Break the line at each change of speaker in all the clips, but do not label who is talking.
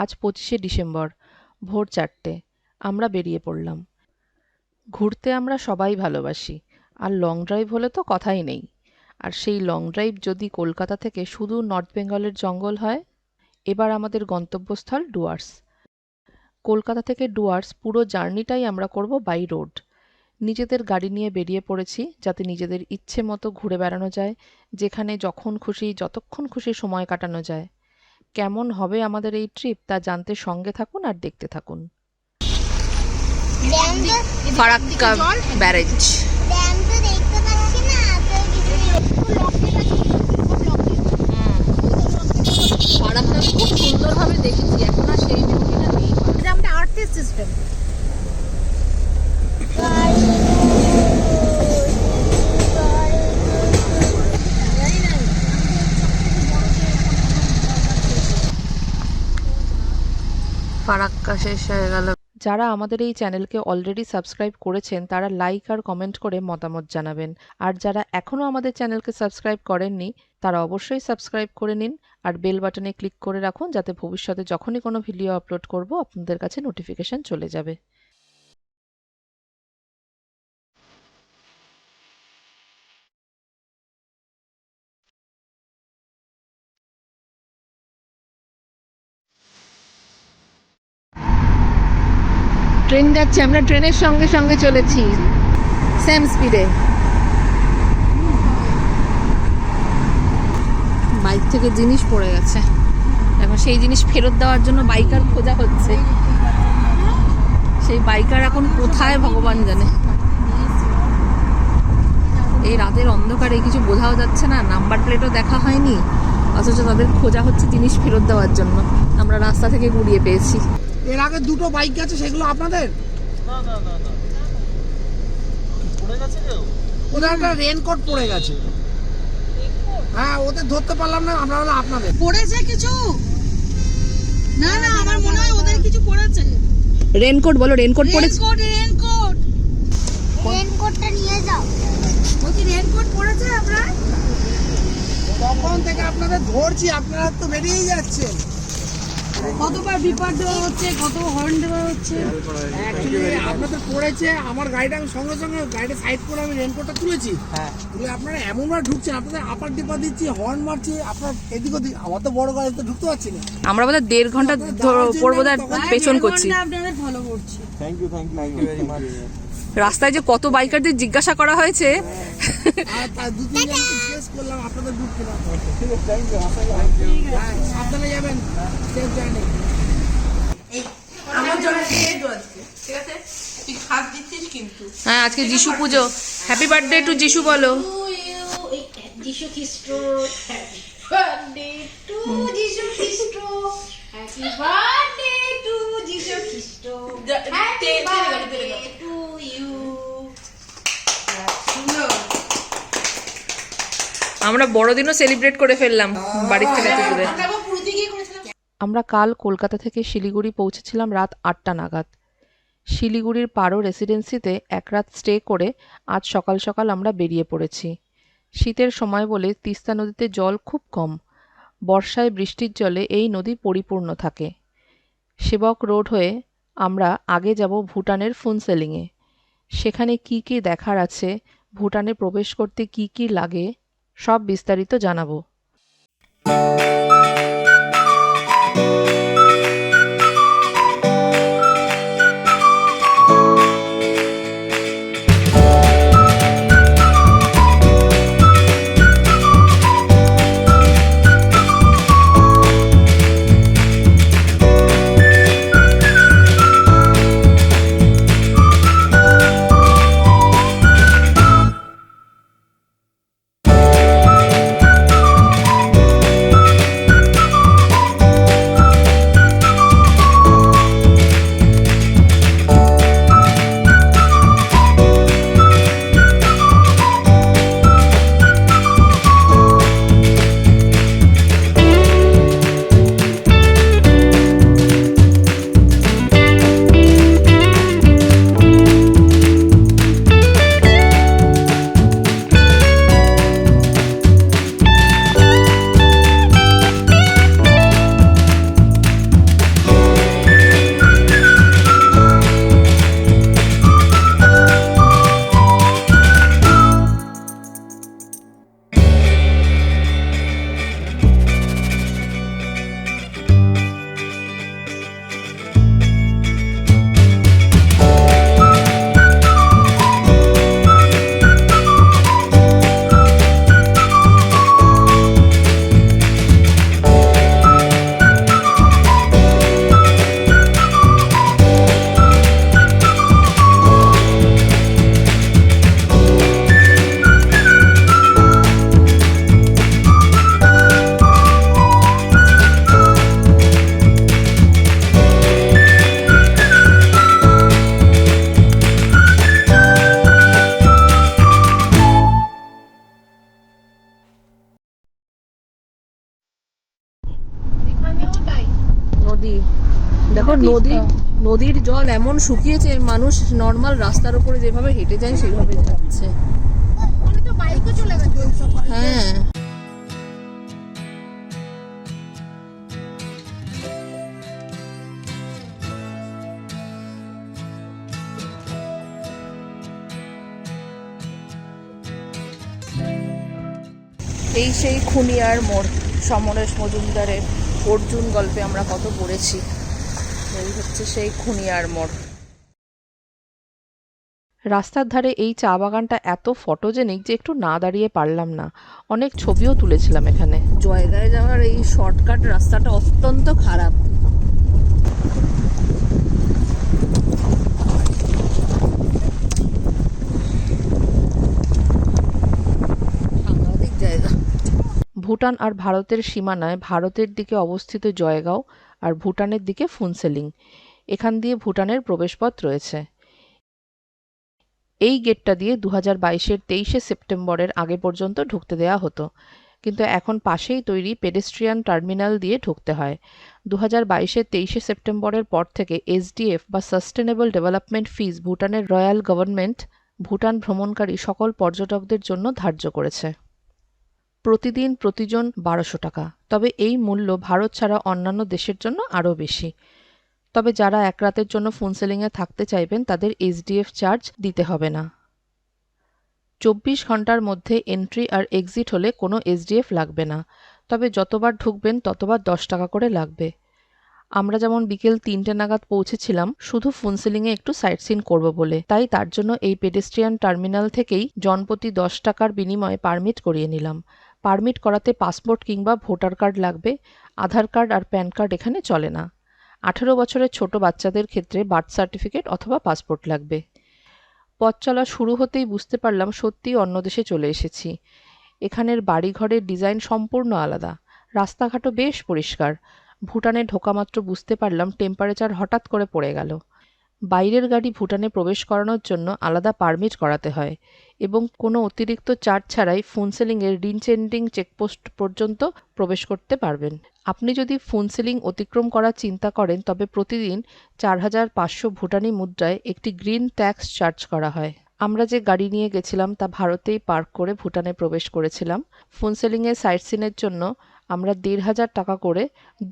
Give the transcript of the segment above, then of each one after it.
আজ 25শে ডিসেম্বর ভোর 4টে। আমরা বেরিয়ে পড়লাম। ঘুরতে আমরা সবাই ভালোবাসি, আর লং ড্রাইভ হলে তো কথাই নেই। আর সেই লং ড্রাইভ যদি কলকাতা থেকে শুধু নর্থ বেঙ্গলের জঙ্গল হয়। এবার আমাদের গন্তব্যস্থল ডুয়ার্স। কলকাতা থেকে ডুয়ার্স পুরো জার্নিটাই আমরা করব বাই রোড। নিজেদের গাড়ি নিয়ে বেরিয়ে পড়েছি, যাতে নিজেদের ইচ্ছে মতো ঘুরে বেড়ানো যায়, যেখানে যখন খুশি যতক্ষণ খুশি সময় কাটানো যায়। কেমন হবে আমাদের এই ট্রিপ তা জানতে সঙ্গে থাকুন আর দেখতে থাকুন। ফারাক্কা ব্যারেজ। ফারাক্কা খুব সুন্দরভাবে দেখেছি, এখন আর সেই ভিউটা নেই।
এটা আমাদের আর্থিক সিস্টেম।
ফারাক্কা শেষ হয়ে গেল। যারা আমাদের এই চ্যানেলকে অলরেডি সাবস্ক্রাইব করেছেন তারা লাইক আর কমেন্ট করে মতামত জানাবেন, আর যারা এখনও আমাদের চ্যানেলকে সাবস্ক্রাইব করেননি তারা অবশ্যই সাবস্ক্রাইব করে নিন আর বেল বাটনে ক্লিক করে রাখুন, যাতে ভবিষ্যতে যখনই কোনো ভিডিও আপলোড করব আপনাদের কাছে নোটিফিকেশন চলে যাবে। ট্রেন যাচ্ছে, আমরা ট্রেনের সঙ্গে সঙ্গে চলেছি সেম স্পিডে। বাইক থেকে জিনিস পড়ে গেছে, এখন সেই জিনিস ফেরত দেওয়ার জন্য বাইকার খোঁজা হচ্ছে। সেই বাইকার এখন কোথায় ভগবান জানে। এই রাতের অন্ধকারে কিছু বোঝাও যাচ্ছে না, নাম্বার প্লেটও দেখা হয়নি, অথচ তাদের খোঁজা হচ্ছে জিনিস ফেরত দেওয়ার জন্য। আমরা রাস্তা থেকে কুড়িয়ে পেয়েছি।
এর আগে দুটো বাইক গেছে, সেগুলো আপনাদের?
না না না না, পড়ে গেছে কেউ?
ওদের একটা রেনকোট পড়ে গেছে। হ্যাঁ, ওদের ধরতে পারলাম না, আমরা হলো আপনাদের।
পড়েছে কিছু? না না, আমার মনে হয় ওদের কিছু পড়েছে।
রেনকোট বলো, রেনকোট পড়েছে।
রেনকোটটা নিয়ে যাও। ও কি রেনকোট পড়েছে? আমরা
তখন থেকে আপনাদের ধরছি, আপনারা তো বেরিয়েই যাচ্ছেন।
কতবার বিপদ দেওয়া হচ্ছে, কত হর্ন দেওয়া হচ্ছে।
অ্যাকচুয়ালি আপনাদের পড়েছে, আমার গাড়িটা আমি সঙ্গে সঙ্গে গাড়িটা সাইড করে আমি রেনকোটটা তুলেছি। তুলে আপনারা এমনভাবে ঢুকছেন, আপনাদের আপার ডিপা দিচ্ছি, হর্ন মারছি, আপনার এদিক ওদিক। আমার তো বড় গাড়ি তো ঢুকতে পারছি না।
আমরা বোধহয় 1.5 ঘন্টা পড়বো, পেছন করছি।
আপনাদের ফলো করছি।
Thank you very much.
রাস্তায় যে কত বাইকারদের জিজ্ঞাসা করা হয়েছে।
আর তার দু তিন জনকে জিজ্ঞেস করলাম আপনাদের ঢুকছে না।
Thank you.
সাবধানে যাবেন, সেফ জার্নি।
আমার জন্য দিয়ে আজকে, ঠিক আছে? তুই খাদ দিচ্ছিস কিন্তু।
হ্যাঁ, আজকে যিশু পুজো। হ্যাপি বার্থডে টু যিশু বলো।
যিশু খ্রিস্ট, হ্যাপি বার্থডে টু যিশু খ্রিস্ট, হ্যাপি বার্থডে টু যিশু খ্রিস্ট, হ্যাপি বার্থডে টু ইউ।
আমরা বড়দিনও সেলিব্রেট করে ফেললাম বাড়ির থেকে এত দূরে। আমরা কাল কলকাতা থেকে শিলিগুড়ি পৌঁছেছিলাম রাত 8টা নাগাদ। শিলিগুড়ির পারো রেসিডেন্সিতে এক রাত স্টে করে আজ সকাল সকাল আমরা বেরিয়ে পড়েছি। শীতের সময় বলে তিস্তা নদীতে জল খুব কম। বর্ষায় বৃষ্টির জলে এই নদী পরিপূর্ণ থাকে। সেবক রোড হয়ে আমরা আগে যাব ভুটানের ফুনসেলিংয়ে। সেখানে কি কি দেখার আছে, ভুটানে প্রবেশ করতে কি কি লাগে, সব বিস্তারিত জানাবো। নদীর জল এমন শুকিয়েছে, মানুষ নর্মাল রাস্তার উপরে যেভাবে হেঁটে যায় সেভাবে যাচ্ছে।
ওখানে তো বাইকও চলে গেছে ওই সব বাড়িতে।
হ্যাঁ, এই সেই খুনিয়ার মোড়, সমরেশ মজুমদারের অর্জুন গল্পে আমরা কত পড়েছি। এই হচ্ছে সেই খুনিয়ার মোড়। রাস্তার ধারে এই চা বাগানটা এত ফটোজেনিক যে একটু না দাঁড়িয়ে পারলাম না। অনেক ছবিও তুলেছিলাম এখানে। জয়গায় যাওয়ার এই শর্টকাট রাস্তাটা অত্যন্ত খারাপ। সাংঘাতিক জায়গা। ভুটান আর ভারতের সীমানায় ভারতের দিকে অবস্থিত জয়গাঁও আর ভুটানের দিকে ফুনসেলিং। এখান দিয়ে ভুটানের প্রবেশপথ রয়েছে। এই গেটটা দিয়ে 2022-এর 23শে সেপ্টেম্বরের আগে পর্যন্ত ঢুকতে দেওয়া হতো, কিন্তু এখন পাশেই তৈরি পেডেস্ট্রিয়ান টার্মিনাল দিয়ে ঢুকতে হয়। 2022-এর 23শে সেপ্টেম্বরের পর থেকে এসডিএফ বা সাস্টেনেবল ডেভেলপমেন্ট ফিজ ভুটানের রয়্যাল গভর্নমেন্ট ভুটান ভ্রমণকারী সকল পর্যটকদের জন্য ধার্য করেছে। প্রতিদিন প্রতিজন 1200 টাকা। তবে এই মূল্য ভারত ছাড়া অন্যান্য দেশের জন্য আরও বেশি। তবে যারা এক রাতের জন্য ফুনসেলিংয়ে থাকতে চাইবেন তাদের এসডিএফ চার্জ দিতে হবে না। 24 ঘন্টার মধ্যে এন্ট্রি আর এক্সিট হলে কোনো এসডিএফ লাগবে না। তবে যতবার ঢুকবেন ততবার 10 টাকা করে লাগবে। আমরা যেমন বিকেল 3টে নাগাদ পৌঁছেছিলাম শুধু ফুনসেলিংয়ে একটু সাইট সিন করবো বলে, তাই তার জন্য এই পেডেস্ট্রিয়ান টার্মিনাল থেকেই জনপ্রতি 10 টাকার বিনিময়ে পারমিট করিয়ে নিলাম। পারমিট করাতে পাসপোর্ট কিংবা ভোটার কার্ড লাগবে। আধার কার্ড আর প্যান কার্ড এখানে চলে না। 18 বছরের ছোট বাচ্চাদের ক্ষেত্রে বার্থ সার্টিফিকেট অথবা পাসপোর্ট লাগবে। পথ চলা শুরু হতেই বুঝতে পারলাম সত্যিই অন্য দেশে চলে এসেছি। এখানের বাড়িঘরের ডিজাইন সম্পূর্ণ আলাদা। রাস্তাঘাটও বেশ পরিষ্কার। ভুটানে ঢোকামাত্র বুঝতে পারলাম টেম্পারেচার হঠাৎ করে পড়ে গেল। বাইরের গাড়ি ভুটানে প্রবেশ করানোর জন্য আলাদা পারমিট করাতে হয় এবং কোনো অতিরিক্ত চার্জ ছাড়াই ফুনসেলিংয়ের রিনচেন্ডিং চেকপোস্ট পর্যন্ত প্রবেশ করতে পারবেন। আপনি যদি ফুনসেলিং অতিক্রম করার চিন্তা করেন তবে প্রতিদিন 4500 ভুটানি মুদ্রায় একটি গ্রিন ট্যাক্স চার্জ করা হয়। আমরা যে গাড়ি নিয়ে গেছিলাম তা ভারতেই পার্ক করে ভুটানে প্রবেশ করেছিলাম। ফুনসেলিংয়ের সাইট সিনের জন্য আমরা 1500 টাকা করে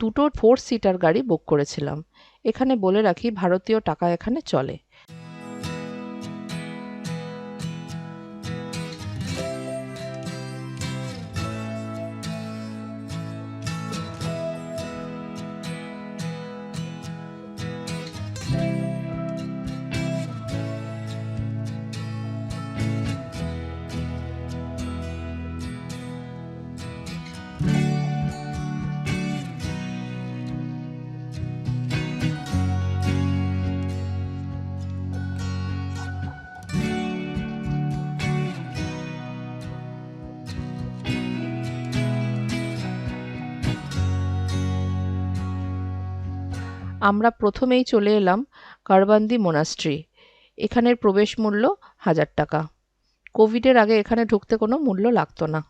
দুটো 4 সিটার গাড়ি বুক করেছিলাম। এখানে বলে রাখি ভারতীয় টাকা এখানে চলে। আমরা প্রথমেই চলে এলাম কারবান্দি মোনাস্ট্রি। এখানের প্রবেশ মূল্য 1000 টাকা। কোভিডের আগে এখানে ঢুকতে কোনো মূল্য লাগতো না।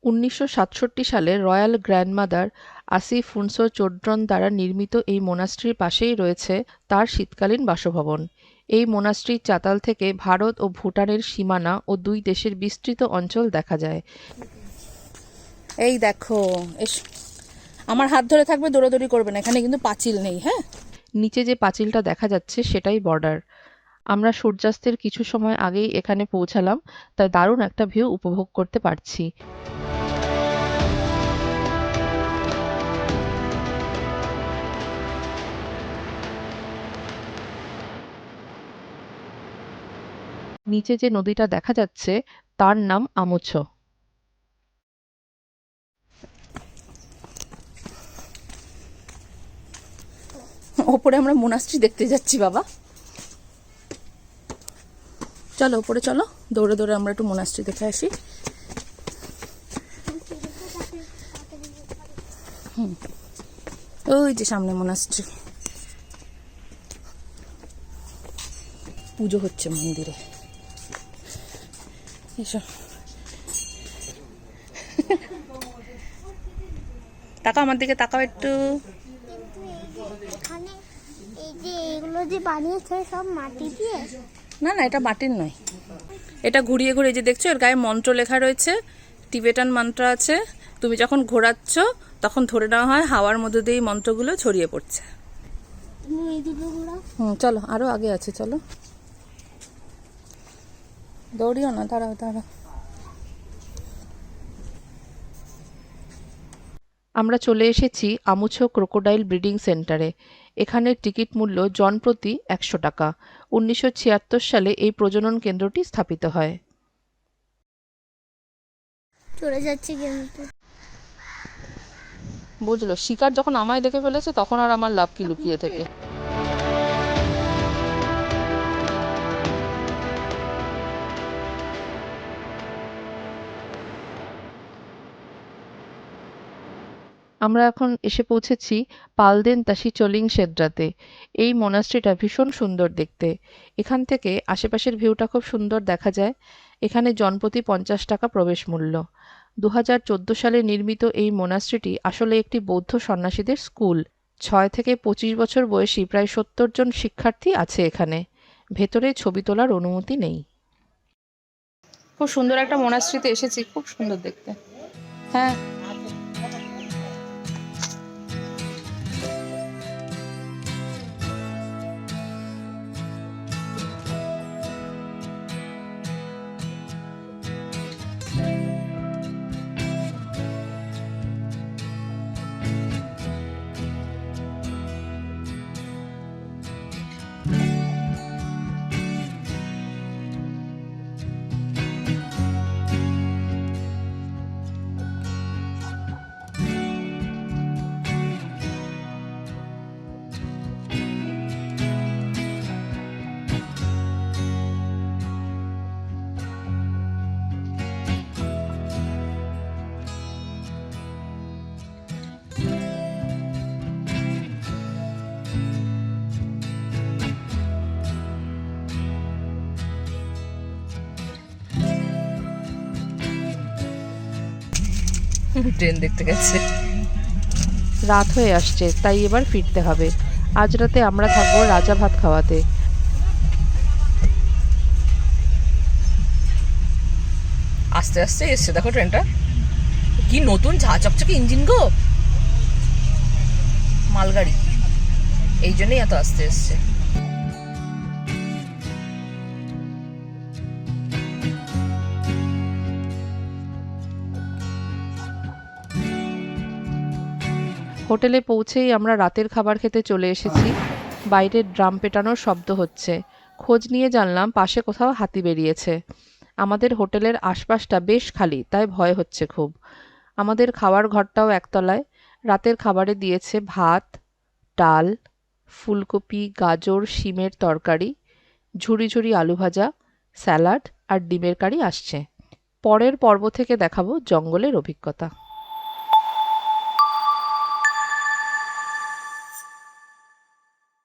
1967 সালে রয়্যাল গ্র্যান্ডমাদার আসি ফুনসো চোড্রন দ্বারা নির্মিত এই মোনাস্ট্রির পাশেই রয়েছে তার শীতকালীন বাসভবন। এই মোনাস্ট্রির চাতাল থেকে ভারত ও ভুটানের সীমানা ও দুই দেশের বিস্তৃত অঞ্চল দেখা যায়। এই দেখো, আমার হাত ধরে থাকবে, দৌড়াদৌড়ি করবে না। এখানে কিন্তু পাঁচিল নেই। হ্যাঁ, নিচে যে পাঁচিলটা দেখা যাচ্ছে সেটাই বর্ডার। আমরা সূর্যাস্তের কিছু সময় আগেই এখানে পৌঁছালাম, তাই দারুণ একটা ভিউ উপভোগ করতে পারছি। নিচে যে নদীটা দেখা যাচ্ছে তার নাম আমুছো। ওপরে আমরা মোনাস্ট্রি দেখতে যাচ্ছি বাবা। চলো ওপরে চলো, দৌড়ে দৌড়ে আমরা একটু মোনাস্ট্রি দেখে আসি। ওই যে সামনে মোনাস্ট্রি, পুজো হচ্ছে মন্দিরে। এসো, তাকাও আমার দিকে, তাকাও একটু।
এখানে এই যে বানিয়েছে সব মাটি দিয়ে?
না না, এটা মাটির নয়। এটা ঘুরিয়ে ঘুরিয়ে যে দেখছো, এর গায়ে মন্ত্র লেখা রয়েছে, টিবেটান মন্ত্র আছে। তুমি যখন ঘোরাচ্ছ তখন ধরে নেওয়া হয় হাওয়ার মধ্যে দিয়ে এই মন্ত্রগুলো ছড়িয়ে পড়ছে।
তুমি এই দুটো ঘোড়া।
চলো, আরো আগে আছে, চলো। দৌড়িও না, দাঁড়াও দাঁড়াও। আমরা চলে এসেছি আমুছো ক্রোকোডাইল ব্রিডিং সেন্টারে। এখানের টিকিট মূল্য জনপ্রতি 100 টাকা। 1976 সালে এই প্রজনন কেন্দ্রটি স্থাপিত হয়।
চলে যাচ্ছে কিন্তু।
বুঝলো, শিকার যখন আমায় দেখে ফেলেছে তখন আর আমার লাভ কি লুকিয়ে থেকে। আমরা এখন এসে পৌঁছেছি পালদেন তাসি চলিং শেদ্রাতে। এই মনাস্ট্রিটা ভীষণ সুন্দর দেখতে। এখান থেকে আশেপাশের ভিউটা খুব সুন্দর দেখা যায়। এখানে জনপ্রতি 50 টাকা প্রবেশ মূল্য। 2014 সালে নির্মিত এই মনাস্ট্রিটি আসলে একটি বৌদ্ধ সন্ন্যাসীদের স্কুল। 6 থেকে 25 বছর বয়সী প্রায় 70 জন শিক্ষার্থী আছে এখানে। ভেতরে ছবি তোলার অনুমতি নেই। খুব সুন্দর একটা মনাস্ট্রিতে এসেছি, খুব সুন্দর দেখতে। হ্যাঁ, ট্রেন দেখতে গেছে। রাত হয়ে আসছে, তাই এবার ফিরতে হবে। আজ রাতে আমরা থাকবো রাজা ভাত খাওয়াতে। আস্তে আস্তে এসছে, দেখো ট্রেনটা কি নতুন ঝা চকচকে ইঞ্জিন গো, মালগাড়ি, এই জন্যই এত আস্তে এসছে। হোটেলে পৌঁছেই আমরা রাতের খাবার খেতে চলে এসেছি। বাইরে ড্রাম পেটানোর শব্দ হচ্ছে। খোঁজ নিয়ে জানলাম পাশে কোথাও হাতি বেরিয়েছে। আমাদের হোটেলের আশপাশটা বেশ খালি, তাই ভয় হচ্ছে খুব। আমাদের খাওয়ার ঘরটাও একতলায়। রাতের খাবারে দিয়েছে ভাত, ডাল, ফুলকপি, গাজর, শিমের তরকারি, ঝুরি ঝুরি আলু ভাজা, স্যালাড আর ডিমের কারি আসছে। পরের পর্ব থেকে দেখাবো জঙ্গলের অভিজ্ঞতা।